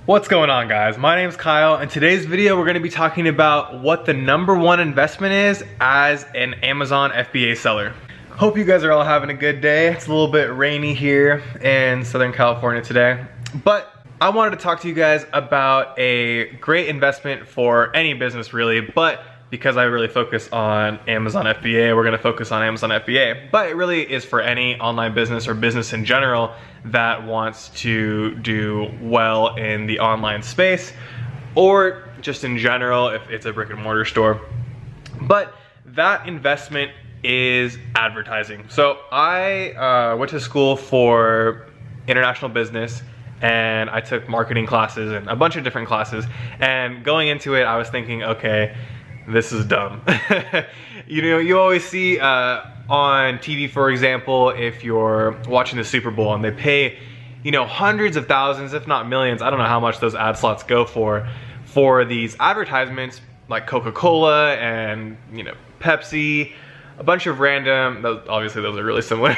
What's going on, guys? My name's Kyle. In today's video, we're going to be talking about what the #1 investment is as an Amazon FBA seller. Hope you guys are all having a good day. It's a little bit rainy here in Southern California today, but I wanted to talk to you guys about a great investment for any business really, but because I really focus on Amazon FBA, we're gonna focus on Amazon FBA. But it really is for any online business or business in general that wants to do well in the online space, or just in general if it's a brick and mortar store. But that investment is advertising. So I went to school for international business, and I took marketing classes and a bunch of different classes. And going into it, I was thinking, okay, this is dumb. You know, you always see on TV, for example, if you're watching the Super Bowl and they pay, you know, hundreds of thousands, if not millions, I don't know how much those ad slots go for these advertisements like Coca-Cola and, you know, Pepsi, a bunch of random, obviously those are really similar,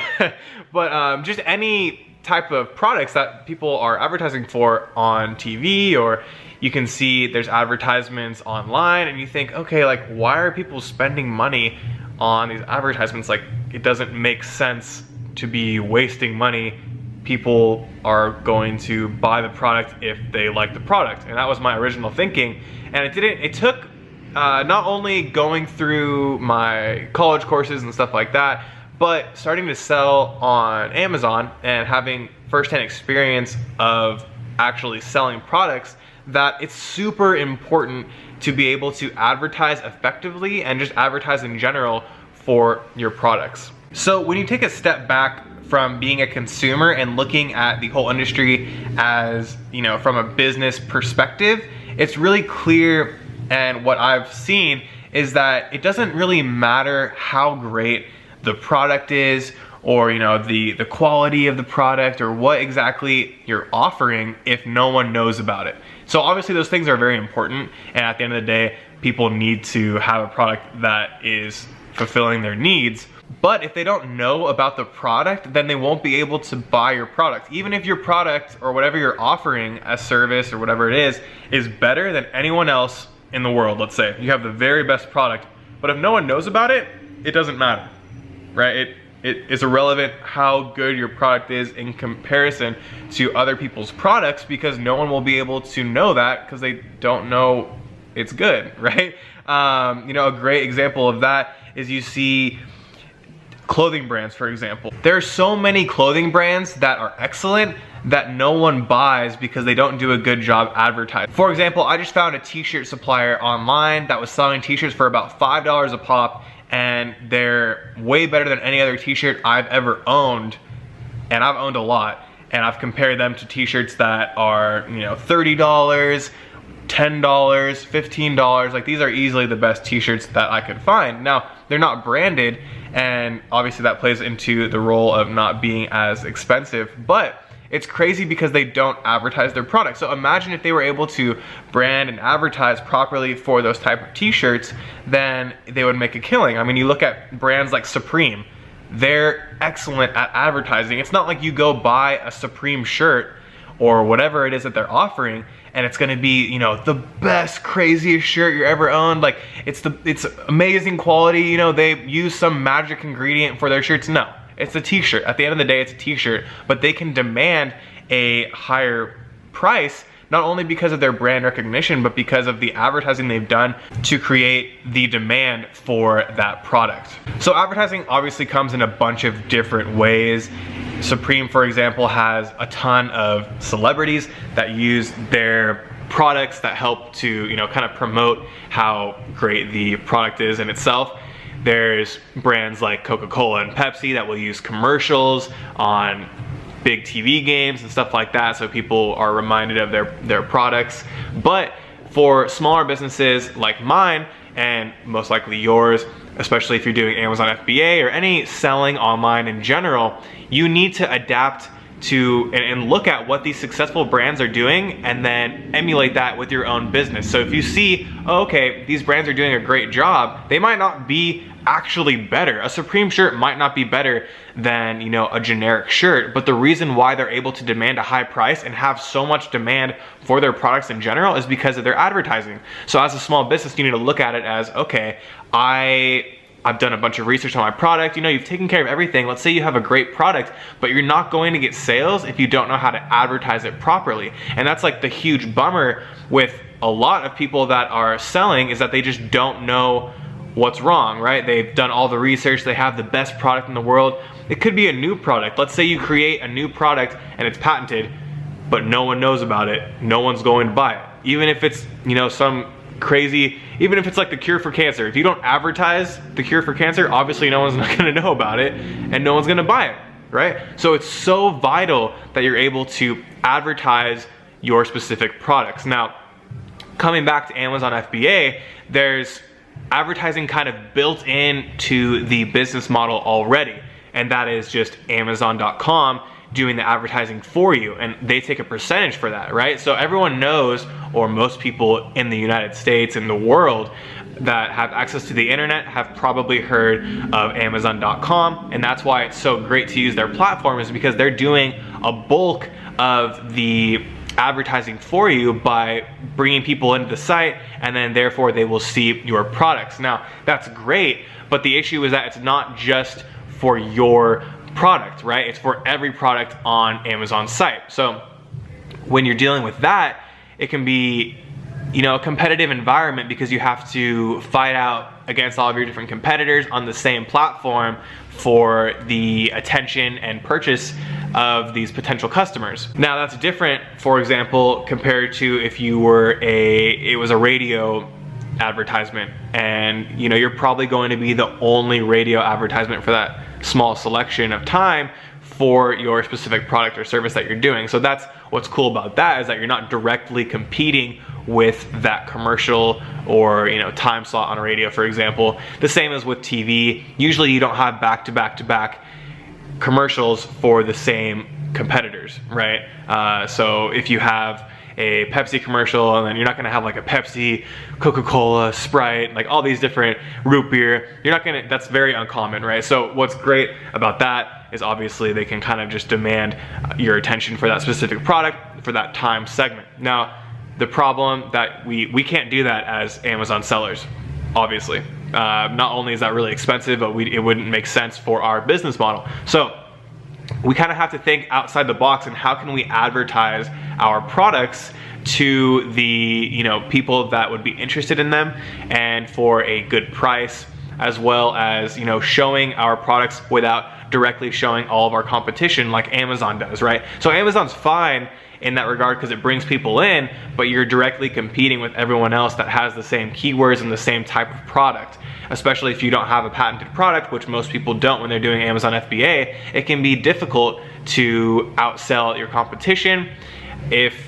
but just any type of products that people are advertising for on TV, or you can see there's advertisements online and you think, okay, like why are people spending money on these advertisements? Like it doesn't make sense to be wasting money. People are going to buy the product if they like the product. And that was my original thinking. And it took not only going through my college courses and stuff like that, but starting to sell on Amazon and having firsthand experience of actually selling products, that it's super important to be able to advertise effectively and just advertise in general for your products. So when you take a step back from being a consumer and looking at the whole industry as, you know, from a business perspective, it's really clear, and what I've seen is that it doesn't really matter how great the product is, or you know, the quality of the product, or what exactly you're offering if no one knows about it. So obviously those things are very important, and at the end of the day, people need to have a product that is fulfilling their needs. But if they don't know about the product, then they won't be able to buy your product. Even if your product or whatever you're offering as service or whatever it is better than anyone else in the world, let's say you have the very best product, but if no one knows about it, it doesn't matter, right? It is irrelevant how good your product is in comparison to other people's products, because no one will be able to know that because they don't know it's good, right? You know, a great example of that is you see clothing brands, for example. There are so many clothing brands that are excellent that no one buys because they don't do a good job advertising. For example, I just found a t-shirt supplier online that was selling t-shirts for about $5 a pop, and they're way better than any other t-shirt I've ever owned, and I've owned a lot, and I've compared them to t-shirts that are, you know, $30, $10, $15. Like these are easily the best t-shirts that I could find. Now, they're not branded, and obviously that plays into the role of not being as expensive, but it's crazy because they don't advertise their product. So imagine if they were able to brand and advertise properly for those type of t-shirts, then they would make a killing. I mean, you look at brands like Supreme, they're excellent at advertising. It's not like you go buy a Supreme shirt or whatever it is that they're offering and it's gonna be, you know, the best, craziest shirt you ever owned. Like it's amazing quality, you know, they use some magic ingredient for their shirts. No, it's a t-shirt. At the end of the day, it's a t-shirt, but they can demand a higher price, not only because of their brand recognition, but because of the advertising they've done to create the demand for that product. So advertising obviously comes in a bunch of different ways. Supreme, for example, has a ton of celebrities that use their products that help to, you know, kind of promote how great the product is in itself. There's brands like Coca-Cola and Pepsi that will use commercials on big TV games and stuff like that, so people are reminded of their products. But for smaller businesses like mine, and most likely yours, especially if you're doing Amazon FBA or any selling online in general, you need to adapt and look at what these successful brands are doing and then emulate that with your own business. So if you see, oh, okay, these brands are doing a great job, they might not be actually better. A Supreme shirt might not be better than, you know, a generic shirt, but the reason why they're able to demand a high price and have so much demand for their products in general is because of their advertising. So as a small business, you need to look at it as, okay, I've done a bunch of research on my product, you know, you've taken care of everything. Let's say you have a great product, but you're not going to get sales if you don't know how to advertise it properly. And that's like the huge bummer with a lot of people that are selling, is that they just don't know what's wrong, right? They've done all the research, they have the best product in the world. It could be a new product. Let's say you create a new product and it's patented, but no one knows about it. No one's going to buy it. Even if it's, you know, some crazy, even if it's like the cure for cancer. If you don't advertise the cure for cancer, obviously no one's not gonna know about it and no one's gonna buy it, right? So it's so vital that you're able to advertise your specific products. Now, coming back to Amazon FBA, there's advertising kind of built into the business model already, and that is just Amazon.com doing the advertising for you, and they take a percentage for that, right? So everyone knows, or most people in the United States and the world that have access to the internet have probably heard of Amazon.com, and that's why it's so great to use their platform, is because they're doing a bulk of the advertising for you by bringing people into the site, and then therefore they will see your products. Now, that's great, but the issue is that it's not just for your product, right? It's for every product on Amazon's site. So when you're dealing with that, it can be, you know, a competitive environment, because you have to fight out against all of your different competitors on the same platform for the attention and purchase of these potential customers. Now that's different, for example, compared to if you were it was a radio advertisement, and you know, you're probably going to be the only radio advertisement for that small selection of time for your specific product or service that you're doing. So that's what's cool about that, is that you're not directly competing with that commercial or, you know, time slot on a radio, for example. The same as with TV. Usually you don't have back-to-back-to-back commercials for the same competitors, right? So if you have a Pepsi commercial, and then you're not gonna have like a Pepsi, Coca-Cola, Sprite, like all these different root beer, you're not gonna, that's very uncommon, right? So what's great about that is obviously they can kind of just demand your attention for that specific product for that time segment. Now, the problem that we can't do that as Amazon sellers, obviously. Not only is that really expensive, but it wouldn't make sense for our business model. So we kind of have to think outside the box, and how can we advertise our products to the, you know, people that would be interested in them, and for a good price, as well as, you know, showing our products without directly showing all of our competition like Amazon does, right? So Amazon's fine in that regard because it brings people in, but you're directly competing with everyone else that has the same keywords and the same type of product. Especially if you don't have a patented product, which most people don't when they're doing Amazon FBA, it can be difficult to outsell your competition.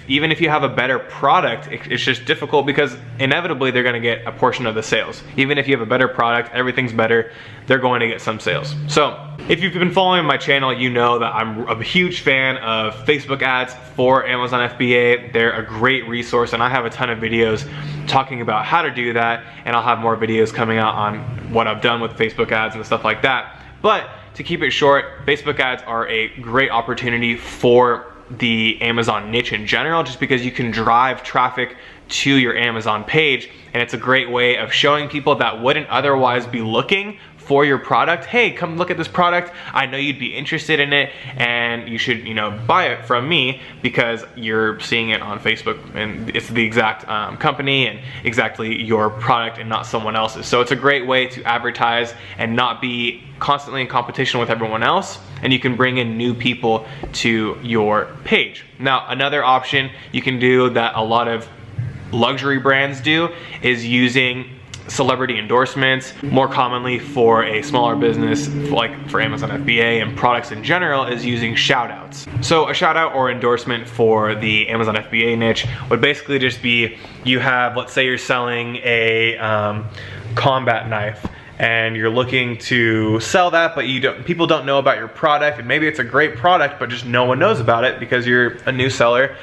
Even if you have a better product, it's just difficult, because inevitably they're gonna get a portion of the sales. Even if you have a better product, everything's better, they're going to get some sales. So if you've been following my channel, you know that I'm a huge fan of Facebook ads for Amazon FBA. They're a great resource, and I have a ton of videos talking about how to do that, and I'll have more videos coming out on what I've done with Facebook ads and stuff like that. But to keep it short, Facebook ads are a great opportunity for the Amazon niche in general, just because you can drive traffic to your Amazon page, and it's a great way of showing people that wouldn't otherwise be looking for your product, hey, come look at this product, I know you'd be interested in it, and you should, you know, buy it from me because you're seeing it on Facebook and it's the exact company and exactly your product and not someone else's. So it's a great way to advertise and not be constantly in competition with everyone else, and you can bring in new people to your page. Now, another option you can do that a lot of luxury brands do is using celebrity endorsements, more commonly for a smaller business like for Amazon FBA and products in general, is using shoutouts. So a shoutout or endorsement for the Amazon FBA niche would basically just be, you have, let's say you're selling a combat knife, and you're looking to sell that, but people don't know about your product, and maybe it's a great product, but just no one knows about it because you're a new seller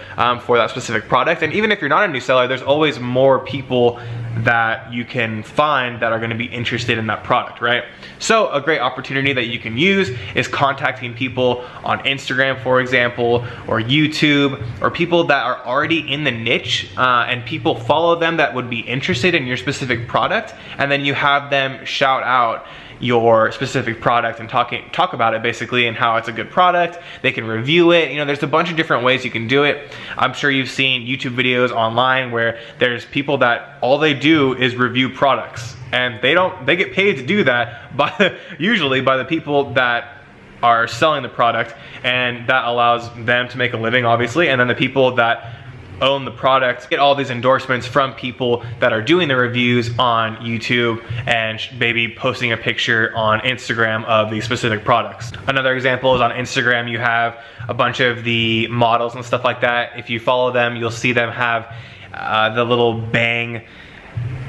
for that specific product. And even if you're not a new seller, there's always more people that you can find that are gonna be interested in that product, right? So a great opportunity that you can use is contacting people on Instagram, for example, or YouTube, or people that are already in the niche and people follow them that would be interested in your specific product, and then you have them shout out your specific product and talk about it basically, and how it's a good product. They can review it. You know, there's a bunch of different ways you can do it. I'm sure you've seen YouTube videos online where there's people that all they do is review products, and they get paid to do that by usually by the people that are selling the product, and that allows them to make a living, obviously. And then the people that own the product get all these endorsements from people that are doing the reviews on YouTube and maybe posting a picture on Instagram of these specific products. Another example is on Instagram, you have a bunch of the models and stuff like that. If you follow them, you'll see them have the little Bang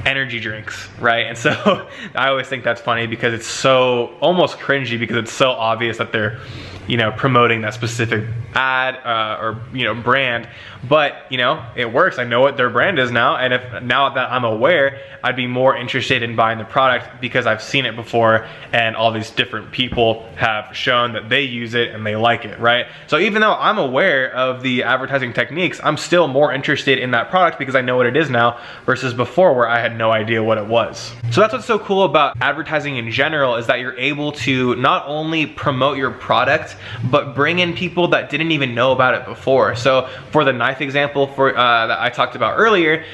energy drinks, right? And so I always think that's funny because it's so almost cringy, because it's so obvious that they're, you know, promoting that specific ad or, you know, brand. But, you know, it works. I know what their brand is now, and if now that I'm aware, I'd be more interested in buying the product because I've seen it before and all these different people have shown that they use it and they like it, right? So even though I'm aware of the advertising techniques, I'm still more interested in that product because I know what it is now versus before where I had no idea what it was. So that's what's so cool about advertising in general, is that you're able to not only promote your product, but bring in people that didn't even know about it before. So for the knife example that I talked about earlier,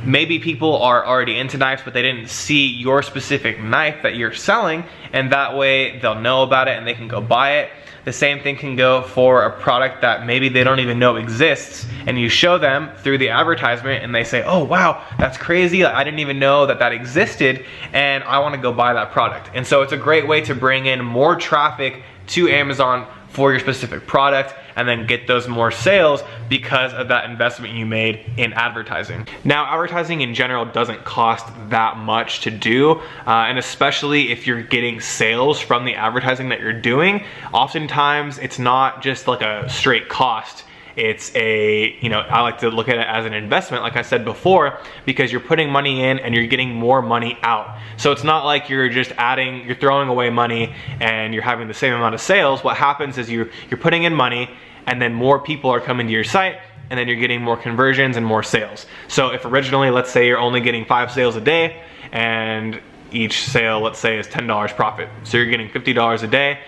maybe people are already into knives, but they didn't see your specific knife that you're selling, and that way they'll know about it and they can go buy it. The same thing can go for a product that maybe they don't even know exists, and you show them through the advertisement and they say, oh wow, that's crazy, I didn't even know that that existed, and I want to go buy that product. And so it's a great way to bring in more traffic to Amazon for your specific product, and then get those more sales because of that investment you made in advertising. Now, advertising in general doesn't cost that much to do, and especially if you're getting sales from the advertising that you're doing, oftentimes it's not just like a straight cost. It's a, you know, I like to look at it as an investment, like I said before, because you're putting money in and you're getting more money out. So it's not like you're just you're throwing away money and you're having the same amount of sales. What happens is you're putting in money, and then more people are coming to your site, and then you're getting more conversions and more sales. So if originally, let's say you're only getting 5 sales a day, and each sale, let's say, is $10 profit. So you're getting $50 a day.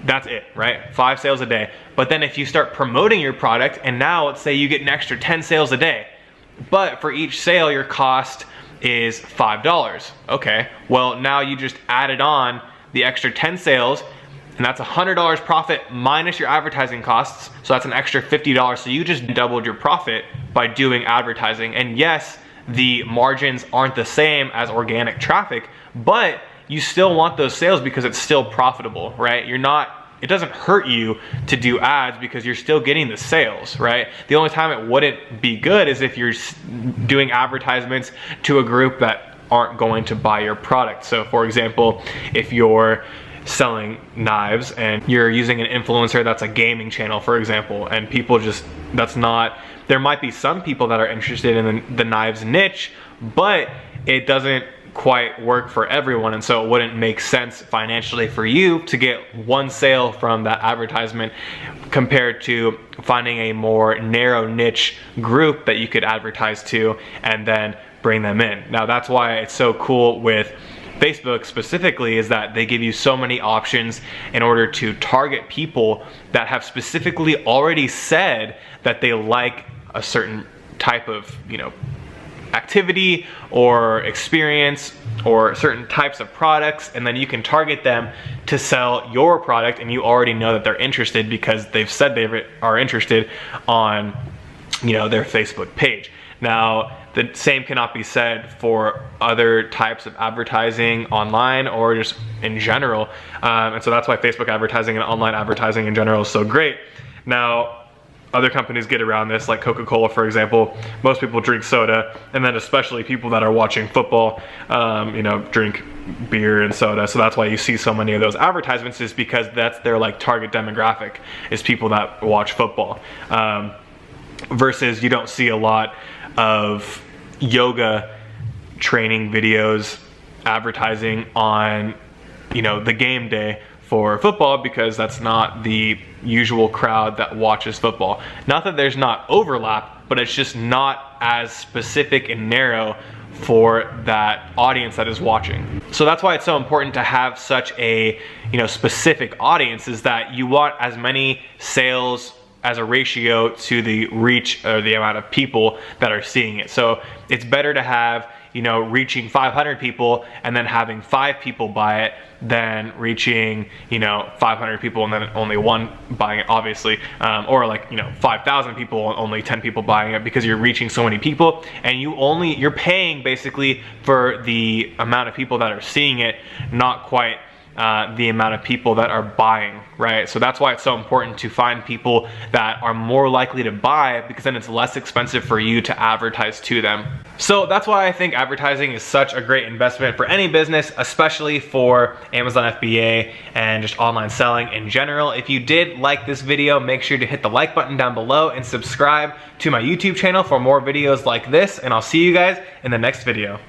That's it, right? 5 sales a day. But then if you start promoting your product, and now let's say you get an extra 10 sales a day, but for each sale your cost is $5. Okay, well now you just added on the extra 10 sales, and that's $100 profit minus your advertising costs. So that's an extra $50. So you just doubled your profit by doing advertising. And yes, the margins aren't the same as organic traffic, but you still want those sales because it's still profitable, right? It doesn't hurt you to do ads because you're still getting the sales, right? The only time it wouldn't be good is if you're doing advertisements to a group that aren't going to buy your product. So for example, if you're selling knives and you're using an influencer that's a gaming channel, for example, and people just, there might be some people that are interested in the knives niche, but it doesn't quite work for everyone, and so it wouldn't make sense financially for you to get one sale from that advertisement compared to finding a more narrow niche group that you could advertise to and then bring them in. Now that's why it's so cool with Facebook specifically, is that they give you so many options in order to target people that have specifically already said that they like a certain type of, you know, activity or experience or certain types of products, and then you can target them to sell your product, and you already know that they're interested because they've said they are interested on, you know, their Facebook page. Now, the same cannot be said for other types of advertising online or just in general, and so that's why Facebook advertising and online advertising in general is so great. Now, other companies get around this, like Coca-Cola, for example. Most people drink soda, and then especially people that are watching football, you know, drink beer and soda. So that's why you see so many of those advertisements, is because that's their like target demographic, is people that watch football. Versus you don't see a lot of yoga training videos advertising on, you know, the game day for football, because that's not the usual crowd that watches football. Not that there's not overlap, but it's just not as specific and narrow for that audience that is watching. So that's why it's so important to have such a, you know, specific audience, is that you want as many sales as a ratio to the reach or the amount of people that are seeing it. So it's better to have, you know, reaching 500 people and then having 5 people buy it than reaching, you know, 500 people and then only 1 buying it, obviously. Or like, you know, 5,000 people and only 10 people buying it, because you're reaching so many people, and you're paying basically for the amount of people that are seeing it, not quite the amount of people that are buying, right? So that's why it's so important to find people that are more likely to buy, because then it's less expensive for you to advertise to them. So that's why I think advertising is such a great investment for any business, especially for Amazon FBA and just online selling in general. If you did like this video, make sure to hit the like button down below and subscribe to my YouTube channel for more videos like this, and I'll see you guys in the next video.